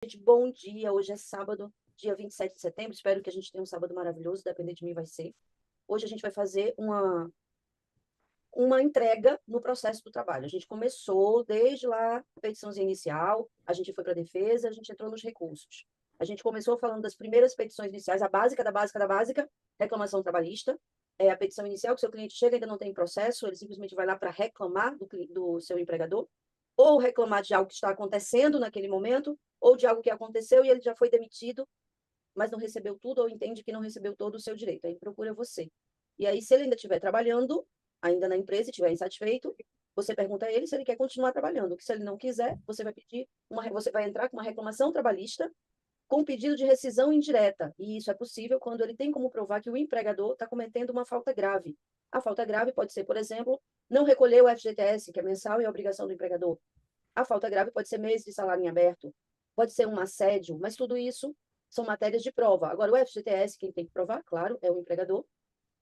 Gente, bom dia. Hoje é sábado, dia 27 de setembro. Espero que a gente tenha um sábado maravilhoso, depender de mim vai ser. Hoje a gente vai fazer uma entrega no processo do trabalho. A gente começou desde lá a petiçãozinha inicial, a gente foi para a defesa, a gente entrou nos recursos. A gente começou falando das primeiras petições iniciais, a básica da básica da básica, reclamação trabalhista. É a petição inicial, que o seu cliente chega e ainda não tem processo, ele simplesmente vai lá para reclamar do seu empregador, ou reclamar de algo que está acontecendo naquele momento, ou de algo que aconteceu e ele já foi demitido, mas não recebeu tudo, ou entende que não recebeu todo o seu direito. Aí procura você. E aí, se ele ainda estiver trabalhando, ainda na empresa, e estiver insatisfeito, você pergunta a ele se ele quer continuar trabalhando. Que se ele não quiser, você vai entrar com uma reclamação trabalhista com pedido de rescisão indireta. E isso é possível quando ele tem como provar que o empregador está cometendo uma falta grave. A falta grave pode ser, por exemplo, não recolher o FGTS, que é mensal e é obrigação do empregador. A falta grave pode ser mês de salário em aberto, pode ser um assédio, mas tudo isso são matérias de prova. Agora, o FGTS, quem tem que provar, claro, é o empregador,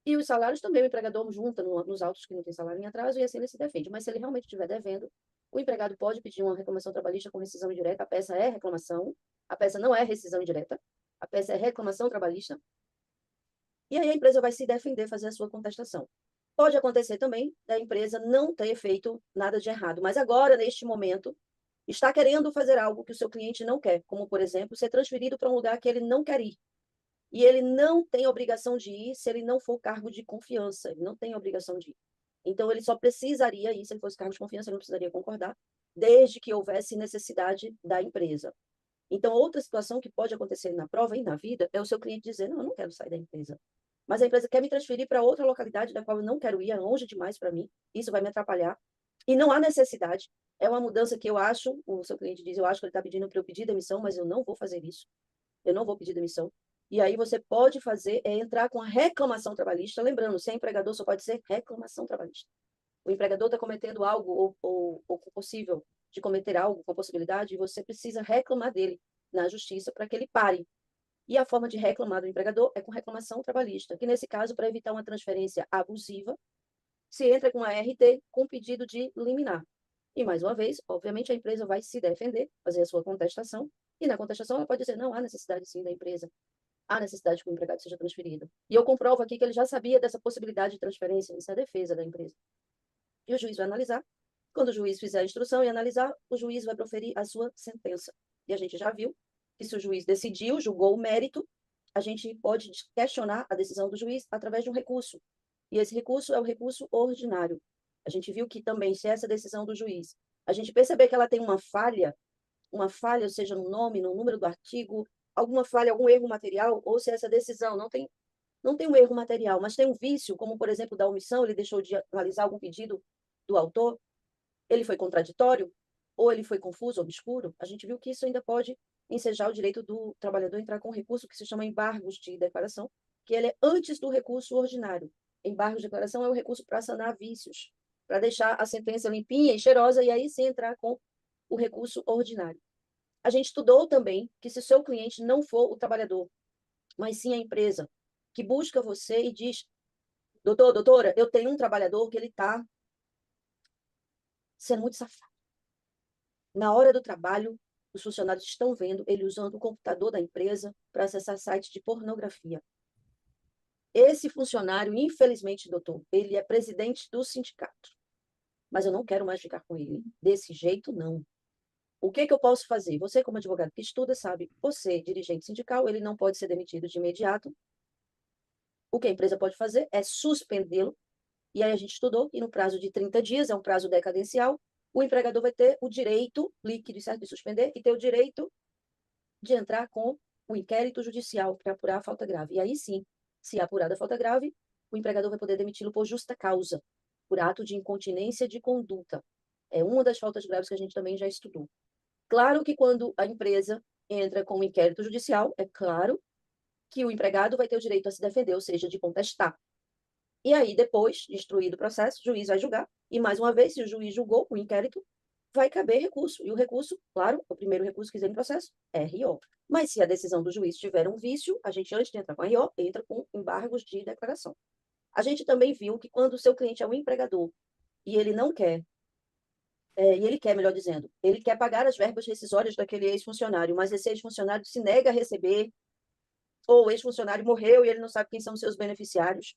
e os salários também o empregador junta nos autos que não tem salário em atraso e assim ele se defende. Mas se ele realmente estiver devendo, o empregado pode pedir uma reclamação trabalhista com rescisão indireta. A peça é reclamação, a peça não é rescisão indireta, a peça é reclamação trabalhista. E aí a empresa vai se defender, fazer a sua contestação. Pode acontecer também da empresa não ter feito nada de errado, mas agora, neste momento, está querendo fazer algo que o seu cliente não quer, como, por exemplo, ser transferido para um lugar que ele não quer ir. E ele não tem obrigação de ir se ele não for cargo de confiança. Ele não tem obrigação de ir. Então, ele só precisaria ir, se ele fosse cargo de confiança, ele não precisaria concordar, desde que houvesse necessidade da empresa. Então, outra situação que pode acontecer na prova e na vida é o seu cliente dizer: não, eu não quero sair da empresa. Mas a empresa quer me transferir para outra localidade da qual eu não quero ir, é longe demais para mim, isso vai me atrapalhar. E não há necessidade. É uma mudança que eu acho, o seu cliente diz: eu acho que ele está pedindo para eu pedir demissão, mas eu não vou fazer isso. Eu não vou pedir demissão. E aí você pode fazer, entrar com a reclamação trabalhista. Lembrando, se é empregador, só pode ser reclamação trabalhista. O empregador está cometendo algo, ou possível de cometer algo, com possibilidade, e você precisa reclamar dele na justiça para que ele pare. E a forma de reclamar do empregador é com reclamação trabalhista, que nesse caso, para evitar uma transferência abusiva, se entra com a RT com pedido de liminar. E, mais uma vez, obviamente, a empresa vai se defender, fazer a sua contestação, e na contestação ela pode dizer: não, há necessidade sim da empresa, há necessidade que o empregado seja transferido. E eu comprovo aqui que ele já sabia dessa possibilidade de transferência, isso é a defesa da empresa. E o juiz vai analisar. Quando o juiz fizer a instrução e analisar, o juiz vai proferir a sua sentença. E a gente já viu que se o juiz decidiu, julgou o mérito, a gente pode questionar a decisão do juiz através de um recurso. E esse recurso é o recurso ordinário. A gente viu que também, se essa decisão do juiz, a gente perceber que ela tem uma falha, seja no nome, no número do artigo, alguma falha, algum erro material, ou se essa decisão não tem um erro material, mas tem um vício, como, por exemplo, da omissão, ele deixou de analisar algum pedido do autor, ele foi contraditório, ou ele foi confuso, obscuro, a gente viu que isso ainda pode ensejar o direito do trabalhador entrar com um recurso que se chama embargos de declaração, que ele é antes do recurso ordinário. Embargos de declaração é o recurso para sanar vícios, para deixar a sentença limpinha e cheirosa, e aí sim entrar com o recurso ordinário. A gente estudou também que se o seu cliente não for o trabalhador, mas sim a empresa, que busca você e diz: doutor, doutora, eu tenho um trabalhador que ele está sendo muito safado. Na hora do trabalho, os funcionários estão vendo ele usando o computador da empresa para acessar sites de pornografia. Esse funcionário, infelizmente, doutor, ele é presidente do sindicato, mas eu não quero mais ficar com ele. Desse jeito, não. O que eu posso fazer? Você, como advogado que estuda, sabe, você, dirigente sindical, ele não pode ser demitido de imediato. O que a empresa pode fazer é suspendê-lo. E aí a gente estudou que no prazo de 30 dias, é um prazo decadencial, o empregador vai ter o direito líquido, certo, de suspender e ter o direito de entrar com o inquérito judicial para apurar a falta grave. E aí sim, se apurada a falta grave, o empregador vai poder demiti-lo por justa causa, por ato de incontinência de conduta. É uma das faltas graves que a gente também já estudou. Claro que quando a empresa entra com o inquérito judicial, é claro que o empregado vai ter o direito a se defender, ou seja, de contestar. E aí, depois de instruído o processo, o juiz vai julgar. E, mais uma vez, se o juiz julgou o inquérito, vai caber recurso. E o recurso, claro, o primeiro recurso que quiser em processo é RO. Mas se a decisão do juiz tiver um vício, a gente, antes de entrar com RO, entra com embargos de declaração. A gente também viu que quando o seu cliente é um empregador e ele não quer e ele quer, melhor dizendo, ele quer pagar as verbas rescisórias daquele ex-funcionário, mas esse ex-funcionário se nega a receber, ou o ex-funcionário morreu e ele não sabe quem são os seus beneficiários,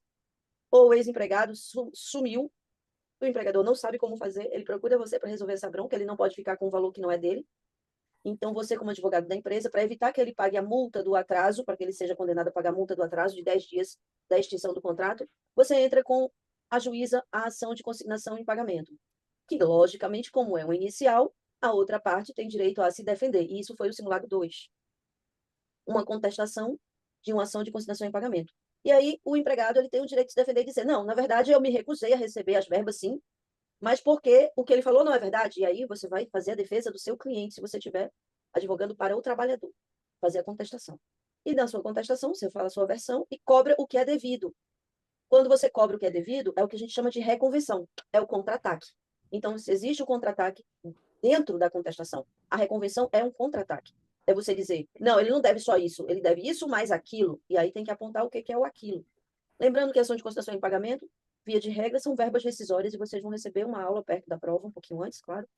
ou o ex-empregado sumiu, o empregador não sabe como fazer, ele procura você para resolver essa bronca, ele não pode ficar com um valor que não é dele. Então, você, como advogado da empresa, para evitar que ele pague a multa do atraso, para que ele seja condenado a pagar a multa do atraso de 10 dias da extinção do contrato, você entra com a juíza a ação de consignação em pagamento, que, logicamente, como é um inicial, a outra parte tem direito a se defender. E isso foi o simulado 2, uma contestação de uma ação de consignação em pagamento. E aí, o empregado ele tem o direito de se defender e dizer, não, na verdade, eu me recusei a receber as verbas, sim, mas porque o que ele falou não é verdade. E aí você vai fazer a defesa do seu cliente, se você estiver advogando para o trabalhador, fazer a contestação. E na sua contestação, você fala a sua versão e cobra o que é devido. Quando você cobra o que é devido, é o que a gente chama de reconvenção, é o contra-ataque. Então, se existe o contra-ataque dentro da contestação, a reconvenção é um contra-ataque. É você dizer, não, ele não deve só isso, ele deve isso mais aquilo, e aí tem que apontar o que é o aquilo. Lembrando que a ação de consignação em pagamento, via de regra, são verbas rescisórias e vocês vão receber uma aula perto da prova, um pouquinho antes, claro,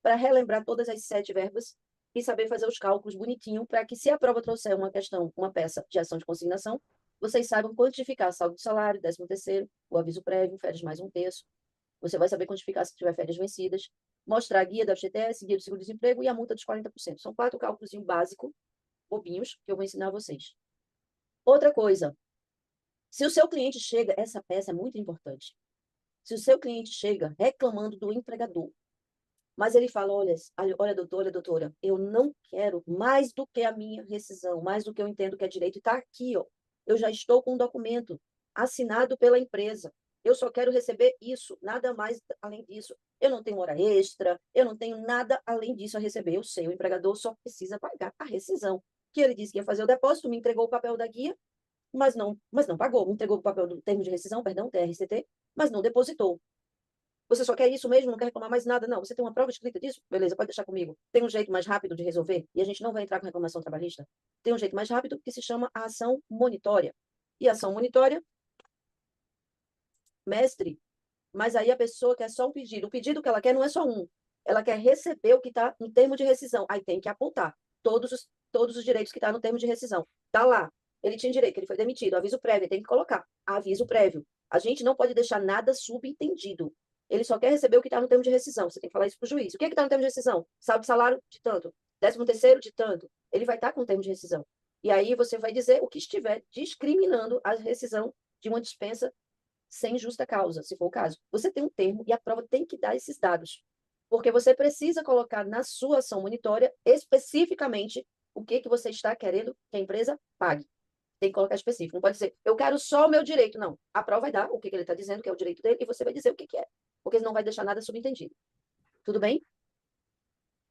para relembrar todas as 7 verbas e saber fazer os cálculos bonitinho para que, se a prova trouxer uma questão, uma peça de ação de consignação, vocês saibam quantificar saldo de salário, 13º, o aviso prévio, férias mais um terço. Você vai saber quantificar se tiver férias vencidas, mostrar a guia da FGTS, guia do seguro-desemprego e a multa dos 40%. São 4 cálculos básicos, bobinhos, que eu vou ensinar a vocês. Outra coisa, se o seu cliente chega, essa peça é muito importante. Se o seu cliente chega reclamando do empregador, mas ele fala, olha, doutora, eu não quero mais do que a minha rescisão, mais do que eu entendo que é direito, e está aqui, ó. Eu já estou com um documento assinado pela empresa. Eu só quero receber isso, nada mais além disso. Eu não tenho hora extra, eu não tenho nada além disso a receber. Eu sei, o empregador só precisa pagar a rescisão. Que ele disse que ia fazer o depósito, me entregou o papel da guia, mas não pagou. Me entregou o papel do termo de rescisão, perdão, TRCT, mas não depositou. Você só quer isso mesmo, não quer reclamar mais nada? Não. Você tem uma prova escrita disso? Beleza, pode deixar comigo. Tem um jeito mais rápido de resolver? E a gente não vai entrar com reclamação trabalhista. Tem um jeito mais rápido que se chama a ação monitória. E a ação monitória, mestre, mas aí a pessoa quer só um pedido. O pedido que ela quer não é só um. Ela quer receber o que está no termo de rescisão. Aí tem que apontar todos os direitos que estão no termo de rescisão. Está lá. Ele tinha direito, ele foi demitido. Aviso prévio, tem que colocar. Aviso prévio. A gente não pode deixar nada subentendido. Ele só quer receber o que está no termo de rescisão. Você tem que falar isso para o juiz. O que está no termo de rescisão? Saldo de salário de tanto. 13º de tanto. Ele vai estar com o termo de rescisão. E aí você vai dizer o que estiver discriminando a rescisão de uma dispensa sem justa causa, se for o caso. Você tem um termo e a prova tem que dar esses dados. Porque você precisa colocar na sua ação monitória especificamente o que você está querendo que a empresa pague. Tem que colocar específico. Não pode dizer, eu quero só o meu direito. Não. A prova vai dar o que ele está dizendo, que é o direito dele, e você vai dizer o que é. Porque não vai deixar nada subentendido. Tudo bem?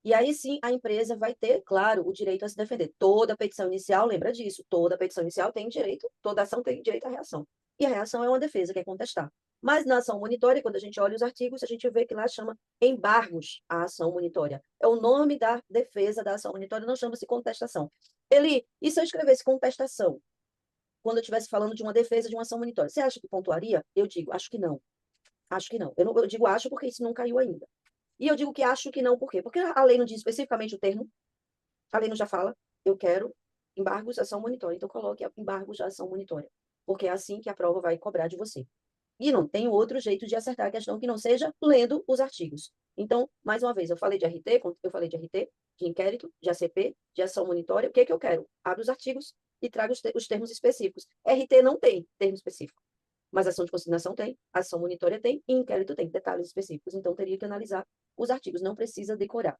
E aí sim a empresa vai ter, claro, o direito a se defender. Toda petição inicial, lembra disso, toda petição inicial tem direito, toda ação tem direito à reação. E a reação é uma defesa, que é contestar. Mas na ação monitória, quando a gente olha os artigos, a gente vê que lá chama embargos a ação monitória. É o nome da defesa da ação monitória, não chama-se contestação. E se eu escrevesse contestação, quando eu estivesse falando de uma defesa de uma ação monitória, você acha que pontuaria? Eu digo, acho que não. Acho que não. Eu digo acho porque isso não caiu ainda. E eu digo que acho que não, por quê? Porque a lei não diz especificamente o termo, a lei não já fala, eu quero embargos, ação monitória. Então, coloque embargos de ação monitória, porque é assim que a prova vai cobrar de você. E não tem outro jeito de acertar a questão que não seja lendo os artigos. Então, mais uma vez, eu falei de RT, de inquérito, de ACP, de ação monitória. O que é que eu quero? Abro os artigos e trago os termos específicos. RT não tem termo específico, mas ação de consignação tem, ação monitória tem e inquérito tem detalhes específicos. Então, teria que analisar os artigos, não precisa decorar.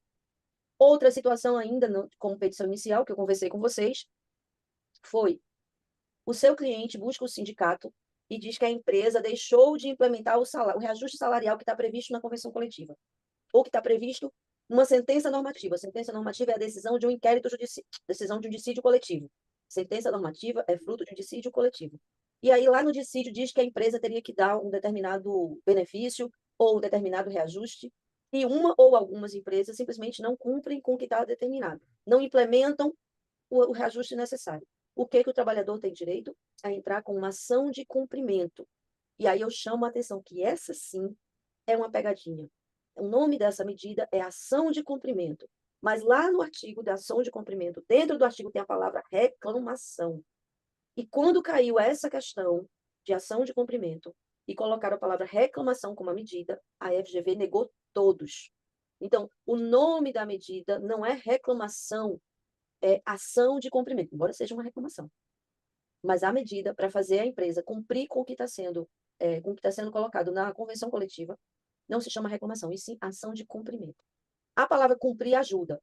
Outra situação ainda, como petição inicial, que eu conversei com vocês, foi o seu cliente busca o sindicato e diz que a empresa deixou de implementar o reajuste salarial que está previsto na convenção coletiva, ou que está previsto numa sentença normativa. A sentença normativa é a decisão de um inquérito judicial, decisão de um dissídio coletivo. Sentença normativa é fruto de um dissídio coletivo. E aí, lá no dissídio, diz que a empresa teria que dar um determinado benefício ou um determinado reajuste, e uma ou algumas empresas simplesmente não cumprem com o que está determinado, não implementam o reajuste necessário. O que o trabalhador tem direito? A entrar com uma ação de cumprimento. E aí eu chamo a atenção que essa sim é uma pegadinha. O nome dessa medida é ação de cumprimento. Mas lá no artigo da ação de cumprimento, dentro do artigo tem a palavra reclamação. E quando caiu essa questão de ação de cumprimento e colocaram a palavra reclamação como a medida, a FGV negou todos. Então, o nome da medida não é reclamação, é ação de cumprimento, embora seja uma reclamação. Mas a medida para fazer a empresa cumprir com o que está sendo colocado na convenção coletiva não se chama reclamação, e sim ação de cumprimento. A palavra cumprir ajuda.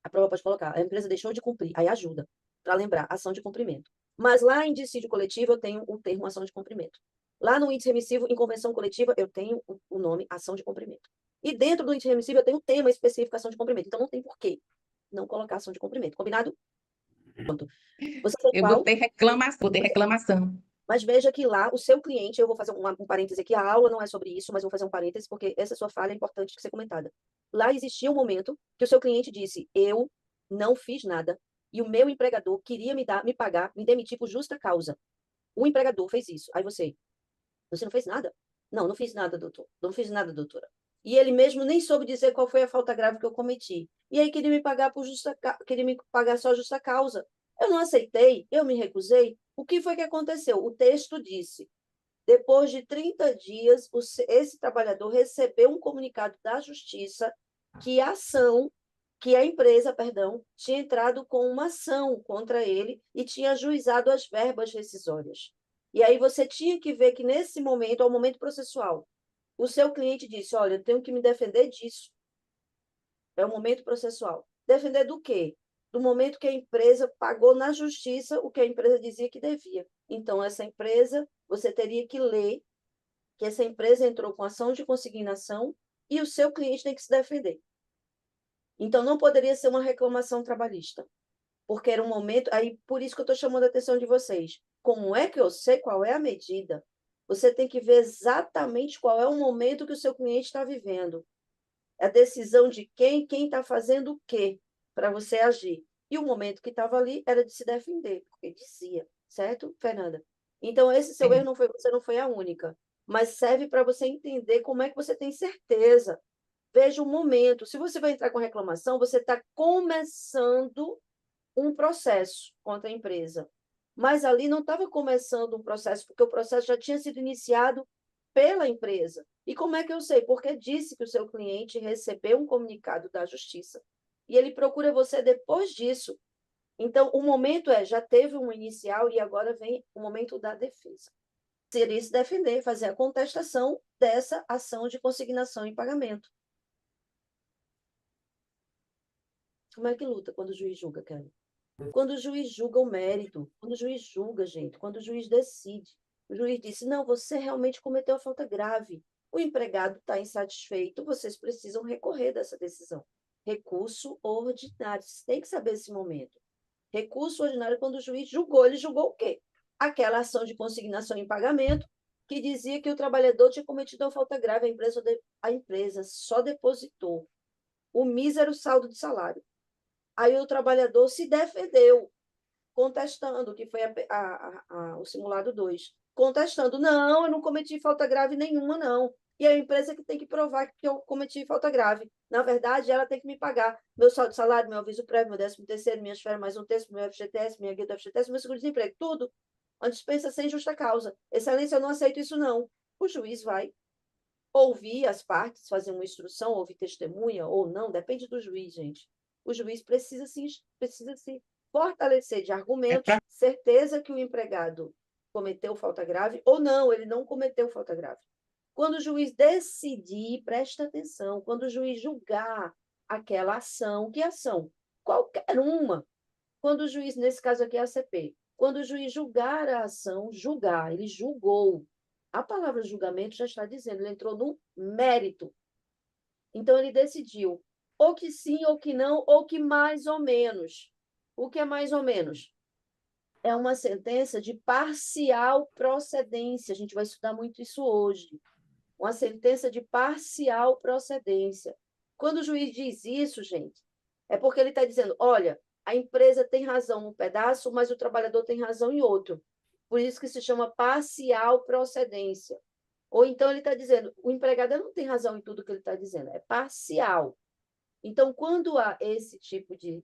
A prova pode colocar, a empresa deixou de cumprir, aí ajuda, para lembrar, ação de cumprimento. Mas lá em dissídio coletivo eu tenho o termo ação de cumprimento. Lá no índice remissivo, em convenção coletiva, eu tenho o nome ação de cumprimento. E dentro do índice remissivo eu tenho o tema específico ação de cumprimento. Então não tem porquê não colocar ação de cumprimento. Combinado? Pronto. Você foi Eu qual? botei reclamação. Mas veja que lá o seu cliente, eu vou fazer um parêntese aqui, a aula não é sobre isso, mas vou fazer um parêntese porque essa sua falha é importante de ser comentada. Lá existia um momento que o seu cliente disse: eu não fiz nada e o meu empregador queria me pagar, me demitir por justa causa. O empregador fez isso. Aí você não fez nada? Não, não fiz nada, doutor. Não fiz nada, doutora. E ele mesmo nem soube dizer qual foi a falta grave que eu cometi. E aí queria me pagar queria me pagar só justa causa. Eu não aceitei, eu me recusei. O que foi que aconteceu? O texto disse: depois de 30 dias, esse trabalhador recebeu um comunicado da Justiça que a empresa, perdão, tinha entrado com uma ação contra ele e tinha ajuizado as verbas rescisórias. E aí você tinha que ver que nesse momento, ao momento processual, o seu cliente disse: olha, eu tenho que me defender disso. É o momento processual. Defender do quê? Do momento que a empresa pagou na justiça o que a empresa dizia que devia. Então, essa empresa, você teria que ler que essa empresa entrou com ação de consignação e o seu cliente tem que se defender. Então, não poderia ser uma reclamação trabalhista, porque era um momento. Aí, por isso que eu estou chamando a atenção de vocês. Como é que eu sei qual é a medida? Você tem que ver exatamente qual é o momento que o seu cliente está vivendo. A decisão de quem está fazendo o quê para você agir. E o momento que estava ali era de se defender, porque dizia, certo, Fernanda? Então, esse seu erro É. não foi, você não foi a única, mas serve para você entender como é que você tem certeza. Veja o momento. Se você vai entrar com reclamação, você está começando um processo contra a empresa. Mas ali não estava começando um processo, porque o processo já tinha sido iniciado pela empresa. E como é que eu sei? Porque disse que o seu cliente recebeu um comunicado da justiça e ele procura você depois disso. Então, o momento já teve um inicial e agora vem o momento da defesa. Seria se defender, fazer a contestação dessa ação de consignação em pagamento. Como é que luta quando o juiz julga, Kelly? Quando o juiz julga o mérito, quando o juiz julga, gente, quando o juiz decide. O juiz disse: não, você realmente cometeu falta grave. O empregado está insatisfeito, vocês precisam recorrer dessa decisão. Recurso ordinário. Vocês têm que saber esse momento. Recurso ordinário, quando o juiz julgou, ele julgou o quê? Aquela ação de consignação em pagamento que dizia que o trabalhador tinha cometido uma falta grave, a empresa só depositou o mísero saldo de salário. Aí o trabalhador se defendeu, contestando, que foi o simulado 2, contestando: não, eu não cometi falta grave nenhuma, não. E a empresa que tem que provar que eu cometi falta grave. Na verdade, ela tem que me pagar meu saldo de salário, meu aviso prévio, meu 13º, minhas férias mais um terço, meu FGTS, minha guia do FGTS, meu seguro-desemprego, tudo. A dispensa sem justa causa. Excelência, eu não aceito isso, não. O juiz vai ouvir as partes, fazer uma instrução, ouvir testemunha ou não, depende do juiz, gente. O juiz precisa se fortalecer de É argumentos, pra... certeza que o empregado cometeu falta grave ou não, ele não cometeu falta grave. Quando o juiz decidir, presta atenção, quando o juiz julgar aquela ação, que ação? Qualquer uma. Quando o juiz, nesse caso aqui é a CP, quando o juiz julgar a ação, julgar, ele julgou. A palavra julgamento já está dizendo, ele entrou no mérito. Então, ele decidiu ou que sim, ou que não, ou que mais ou menos. O que é mais ou menos? É uma sentença de parcial procedência. A gente vai estudar muito isso hoje. Uma sentença de parcial procedência. Quando o juiz diz isso, gente, é porque ele está dizendo: olha, a empresa tem razão num pedaço, mas o trabalhador tem razão em outro. Por isso que se chama parcial procedência. Ou então ele está dizendo, o empregado não tem razão em tudo que ele está dizendo, é parcial. Então, quando há esse tipo de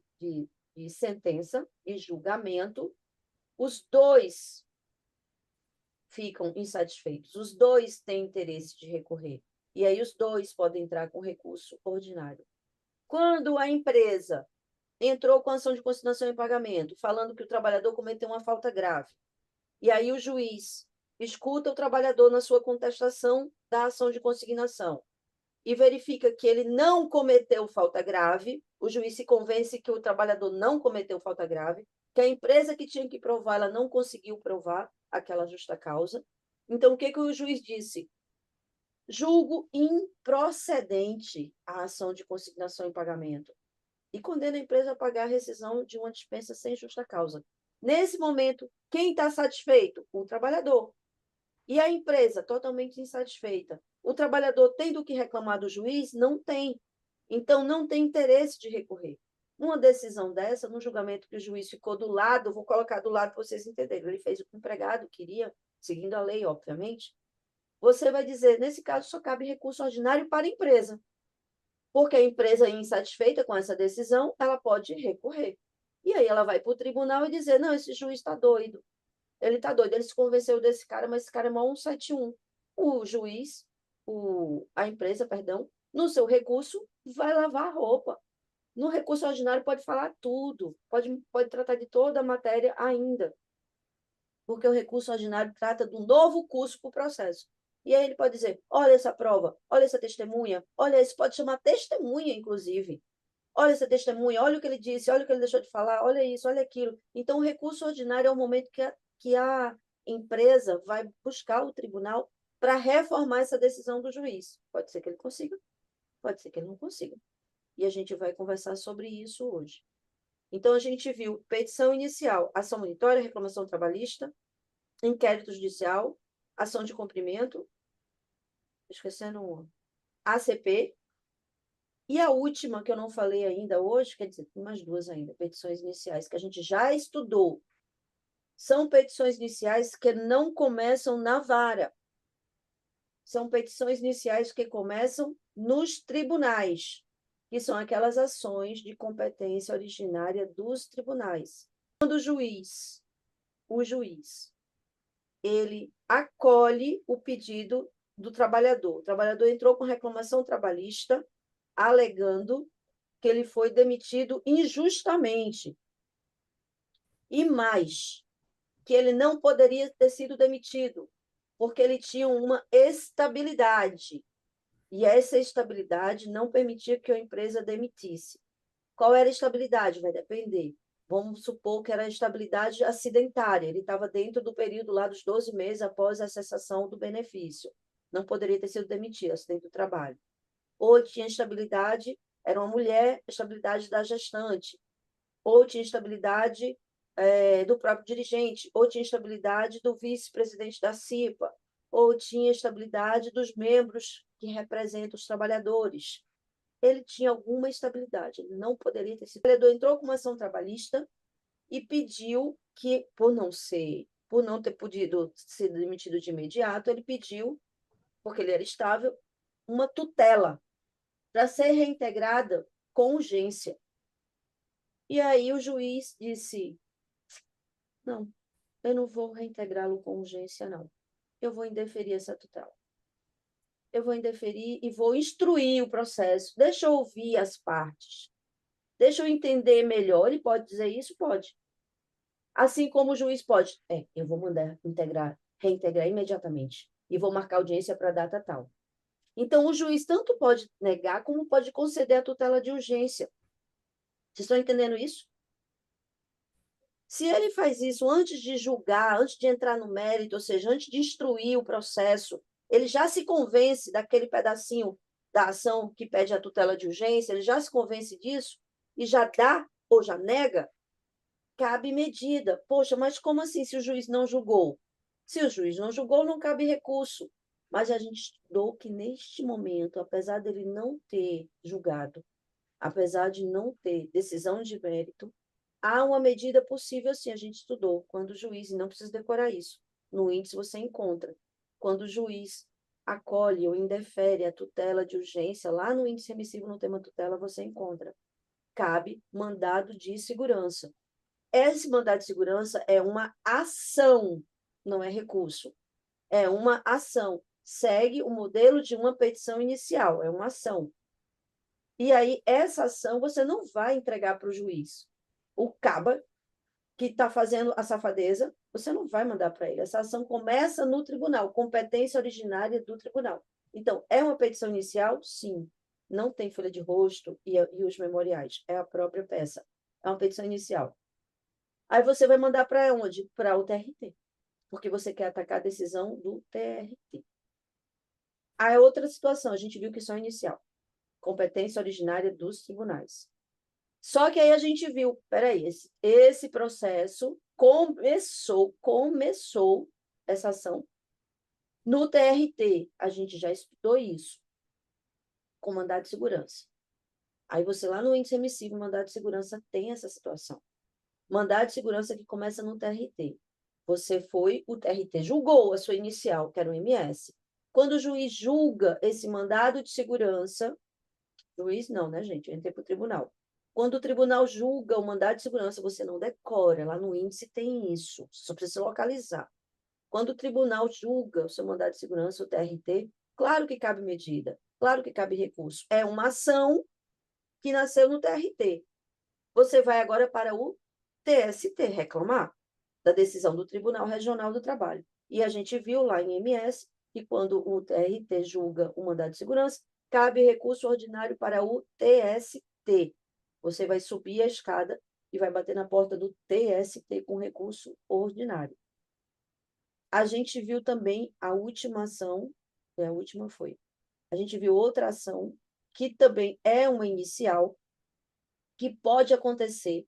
sentença e julgamento, os dois ficam insatisfeitos, os dois têm interesse de recorrer. E aí os dois podem entrar com recurso ordinário. Quando a empresa entrou com ação de consignação em pagamento, falando que o trabalhador cometeu uma falta grave, e aí o juiz escuta o trabalhador na sua contestação da ação de consignação e verifica que ele não cometeu falta grave, o juiz se convence que o trabalhador não cometeu falta grave, que a empresa que tinha que provar, ela não conseguiu provar aquela justa causa. Então, o que o juiz disse? Julgo improcedente a ação de consignação em pagamento e condena a empresa a pagar a rescisão de uma dispensa sem justa causa. Nesse momento, quem está satisfeito? O trabalhador. E a empresa totalmente insatisfeita. O trabalhador tendo que reclamar do juiz? Não tem. Então, não tem interesse de recorrer. Uma decisão dessa, num julgamento que o juiz ficou do lado, vou colocar do lado para vocês entenderem, ele fez o que o empregado queria, seguindo a lei, obviamente, você vai dizer, nesse caso, só cabe recurso ordinário para a empresa. Porque a empresa insatisfeita com essa decisão, ela pode recorrer. E aí ela vai para o tribunal e dizer, não, esse juiz está doido. Ele está doido, ele se convenceu desse cara, mas esse cara é mó 171. O juiz, a empresa, perdão, no seu recurso, vai lavar a roupa. No recurso ordinário pode falar tudo, pode tratar de toda a matéria ainda, porque o recurso ordinário trata do novo curso para o processo. E aí ele pode dizer, olha essa prova, olha essa testemunha, olha isso, pode chamar testemunha, inclusive. Olha essa testemunha, olha o que ele disse, olha o que ele deixou de falar, olha isso, olha aquilo. Então, o recurso ordinário é o momento que a empresa vai buscar o tribunal para reformar essa decisão do juiz. Pode ser que ele consiga, pode ser que ele não consiga. E a gente vai conversar sobre isso hoje. Então, a gente viu petição inicial, ação monitória, reclamação trabalhista, inquérito judicial, ação de cumprimento, esquecendo ACP, e a última, que eu não falei ainda hoje, quer dizer, tem mais duas ainda, petições iniciais, que a gente já estudou. São petições iniciais que não começam na vara. São petições iniciais que começam nos tribunais, que são aquelas ações de competência originária dos tribunais. Quando o juiz, ele acolhe o pedido do trabalhador. O trabalhador entrou com reclamação trabalhista, alegando que ele foi demitido injustamente. E mais, que ele não poderia ter sido demitido, porque ele tinha uma estabilidade. E essa estabilidade não permitia que a empresa demitisse. Qual era a estabilidade? Vai depender. Vamos supor que era a estabilidade acidentária. Ele estava dentro do período lá dos 12 meses após a cessação do benefício. Não poderia ter sido demitido, acidente do trabalho. Ou tinha estabilidade, era uma mulher, estabilidade da gestante. Ou tinha estabilidade do próprio dirigente, ou tinha estabilidade do vice-presidente da CIPA, ou tinha estabilidade dos membros que representam os trabalhadores. Ele tinha alguma estabilidade, ele não poderia ter sido. O trabalhador entrou com uma ação trabalhista e pediu que, por não ter podido ser demitido de imediato, ele pediu, porque ele era estável, uma tutela para ser reintegrada com urgência. E aí o juiz disse, não, eu não vou reintegrá-lo com urgência, não. Eu vou indeferir essa tutela. Eu vou indeferir e vou instruir o processo. Deixa eu ouvir as partes. Deixa eu entender melhor. Ele pode dizer isso? Pode. Assim como o juiz pode. Eu vou mandar reintegrar imediatamente. E vou marcar audiência para a data tal. Então, o juiz tanto pode negar como pode conceder a tutela de urgência. Vocês estão entendendo isso? Se ele faz isso antes de julgar, antes de entrar no mérito, ou seja, antes de instruir o processo, ele já se convence daquele pedacinho da ação que pede a tutela de urgência, ele já se convence disso e já dá ou já nega, cabe medida. Poxa, mas como assim se o juiz não julgou? Se o juiz não julgou, não cabe recurso. Mas a gente estudou que neste momento, apesar dele não ter julgado, apesar de não ter decisão de mérito, há uma medida possível, sim, a gente estudou, quando o juiz, e não precisa decorar isso, no índice você encontra, quando o juiz acolhe ou indefere a tutela de urgência, lá no índice remissivo no tema tutela você encontra. Cabe mandado de segurança. Esse mandado de segurança é uma ação, não é recurso. É uma ação. Segue o modelo de uma petição inicial, é uma ação. E aí, essa ação você não vai entregar para o juiz. O caba que está fazendo a safadeza, você não vai mandar para ele. Essa ação começa no tribunal, competência originária do tribunal. Então, é uma petição inicial? Sim. Não tem folha de rosto e os memoriais. É a própria peça. É uma petição inicial. Aí você vai mandar para onde? Para o TRT. Porque você quer atacar a decisão do TRT. Aí, outra situação, a gente viu que só é inicial. Competência originária dos tribunais. Só que aí a gente viu, peraí, esse processo começou essa ação no TRT. A gente já estudou isso, com mandado de segurança. Aí você lá no índice remissivo, mandado de segurança tem essa situação. Mandado de segurança que começa no TRT. O TRT julgou a sua inicial, que era o MS. Quando o juiz julga esse mandado de segurança, juiz não, né, gente? Eu entrei para o tribunal. Quando o tribunal julga o mandado de segurança, você não decora. Lá no índice tem isso. Você só precisa localizar. Quando o tribunal julga o seu mandado de segurança, o TRT, claro que cabe medida, claro que cabe recurso. É uma ação que nasceu no TRT. Você vai agora para o TST reclamar da decisão do Tribunal Regional do Trabalho. E a gente viu lá em MS que quando o TRT julga o mandado de segurança, cabe recurso ordinário para o TST. Você vai subir a escada e vai bater na porta do TST com recurso ordinário. A gente viu também a última ação, a última foi. A gente viu outra ação que também é uma inicial, que pode acontecer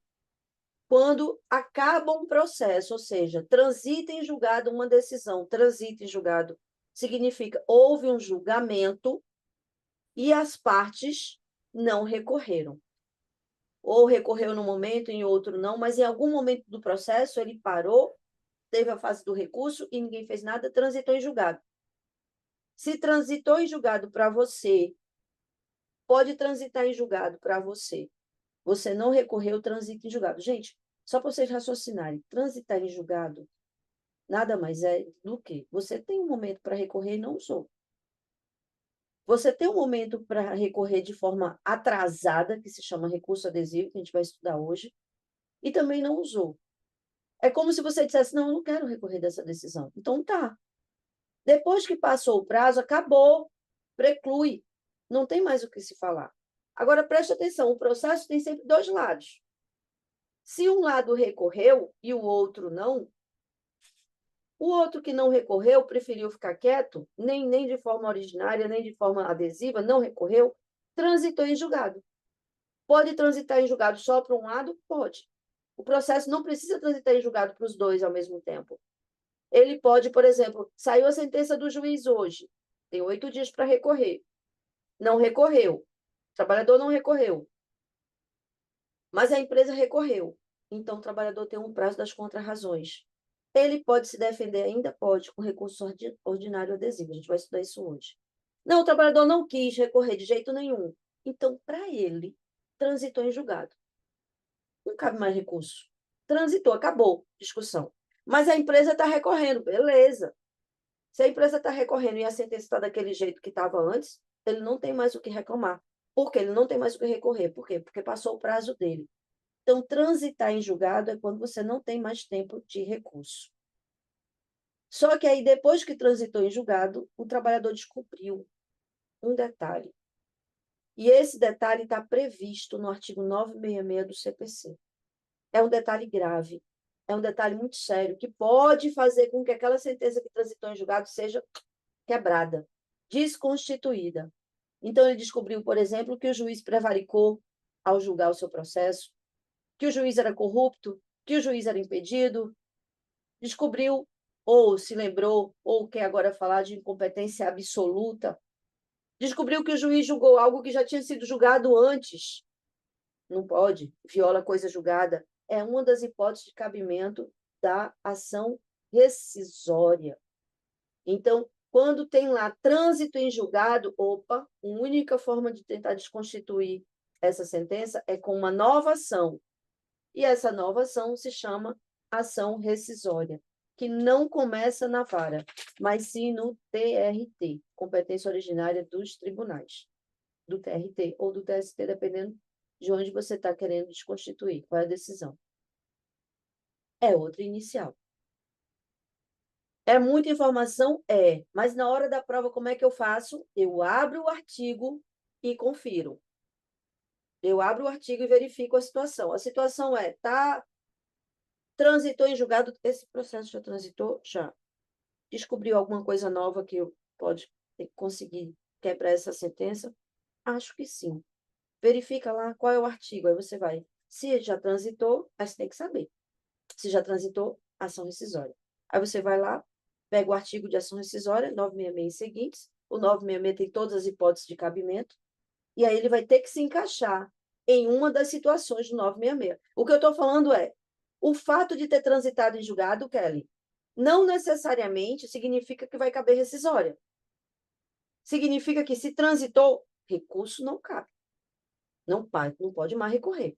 quando acaba um processo, ou seja, transita em julgado uma decisão. Transita em julgado significa houve um julgamento e as partes não recorreram. Ou recorreu num momento, em outro não, mas em algum momento do processo ele parou, teve a fase do recurso e ninguém fez nada, transitou em julgado. Se transitou em julgado para você, pode transitar em julgado para você. Você não recorreu, transita em julgado. Gente, só para vocês raciocinarem, transitar em julgado nada mais é do que você tem um momento para recorrer e não usou. Você tem um momento para recorrer de forma atrasada, que se chama recurso adesivo, que a gente vai estudar hoje, e também não usou. É como se você dissesse, não, eu não quero recorrer dessa decisão. Então tá. Depois que passou o prazo, acabou, preclui. Não tem mais o que se falar. Agora, preste atenção, o processo tem sempre dois lados. Se um lado recorreu e o outro não, o outro que não recorreu preferiu ficar quieto, nem de forma originária, nem de forma adesiva, não recorreu, transitou em julgado. Pode transitar em julgado só para um lado? Pode. O processo não precisa transitar em julgado para os dois ao mesmo tempo. Ele pode, por exemplo, saiu a sentença do juiz hoje, tem 8 dias para recorrer. Não recorreu. O trabalhador não recorreu. Mas a empresa recorreu. Então, o trabalhador tem um prazo das contrarrazões. Ele pode se defender, ainda pode, com recurso ordinário adesivo. A gente vai estudar isso hoje. Não, o trabalhador não quis recorrer de jeito nenhum. Então, para ele, transitou em julgado. Não cabe mais recurso. Transitou, acabou discussão. Mas a empresa está recorrendo, beleza. Se a empresa está recorrendo e a sentença está daquele jeito que estava antes, ele não tem mais o que reclamar. Por quê? Ele não tem mais o que recorrer. Por quê? Porque passou o prazo dele. Então, transitar em julgado é quando você não tem mais tempo de recurso. Só que aí, depois que transitou em julgado, o trabalhador descobriu um detalhe. E esse detalhe está previsto no artigo 966 do CPC. É um detalhe grave, é um detalhe muito sério, que pode fazer com que aquela sentença que transitou em julgado seja quebrada, desconstituída. Então, ele descobriu, por exemplo, que o juiz prevaricou ao julgar o seu processo, que o juiz era corrupto, que o juiz era impedido, descobriu, ou se lembrou, ou quer agora falar de incompetência absoluta, descobriu que o juiz julgou algo que já tinha sido julgado antes. Não pode, viola coisa julgada. É uma das hipóteses de cabimento da ação rescisória. Então, Quando tem lá trânsito em julgado, opa, a única forma de tentar desconstituir essa sentença é com uma nova ação. E essa nova ação se chama ação rescisória, que não começa na vara, mas sim no TRT, competência originária dos tribunais, do TRT ou do TST, dependendo de onde você está querendo desconstituir, qual é a decisão. É outra inicial. É muita informação? É. Mas na hora da prova, como é que eu faço? Eu abro o artigo e confiro. Eu abro o artigo e verifico a situação. A situação é, transitou em julgado, esse processo já transitou? Já. Descobriu alguma coisa nova que eu pode conseguir quebrar essa sentença? Acho que sim. Verifica lá qual é o artigo, aí você vai. Se já transitou, aí você tem que saber. Se já transitou, ação rescisória. Aí você vai lá, pega o artigo de ação rescisória, 966 e seguintes, o 966 tem todas as hipóteses de cabimento, e aí ele vai ter que se encaixar em uma das situações do 966. O que eu estou falando é, o fato de ter transitado em julgado, Kelly, não necessariamente significa que vai caber rescisória. Significa que se transitou, recurso não cabe. Não pode mais recorrer.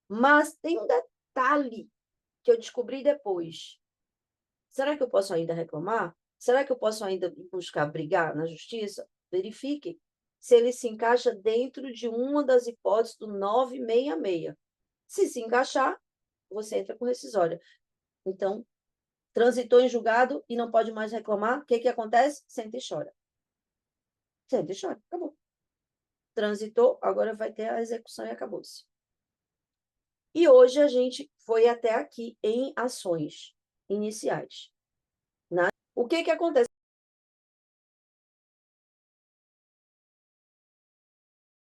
Mas tem um detalhe que eu descobri depois. Será que eu posso ainda reclamar? Será que eu posso ainda buscar brigar na justiça? Verifique se ele se encaixa dentro de uma das hipóteses do 966. Se encaixar, você entra com rescisória. Então, transitou em julgado e não pode mais reclamar, o que acontece? Senta e chora. Senta e chora, acabou. Transitou, agora vai ter a execução e acabou-se. E hoje a gente foi até aqui em ações iniciais. O que acontece?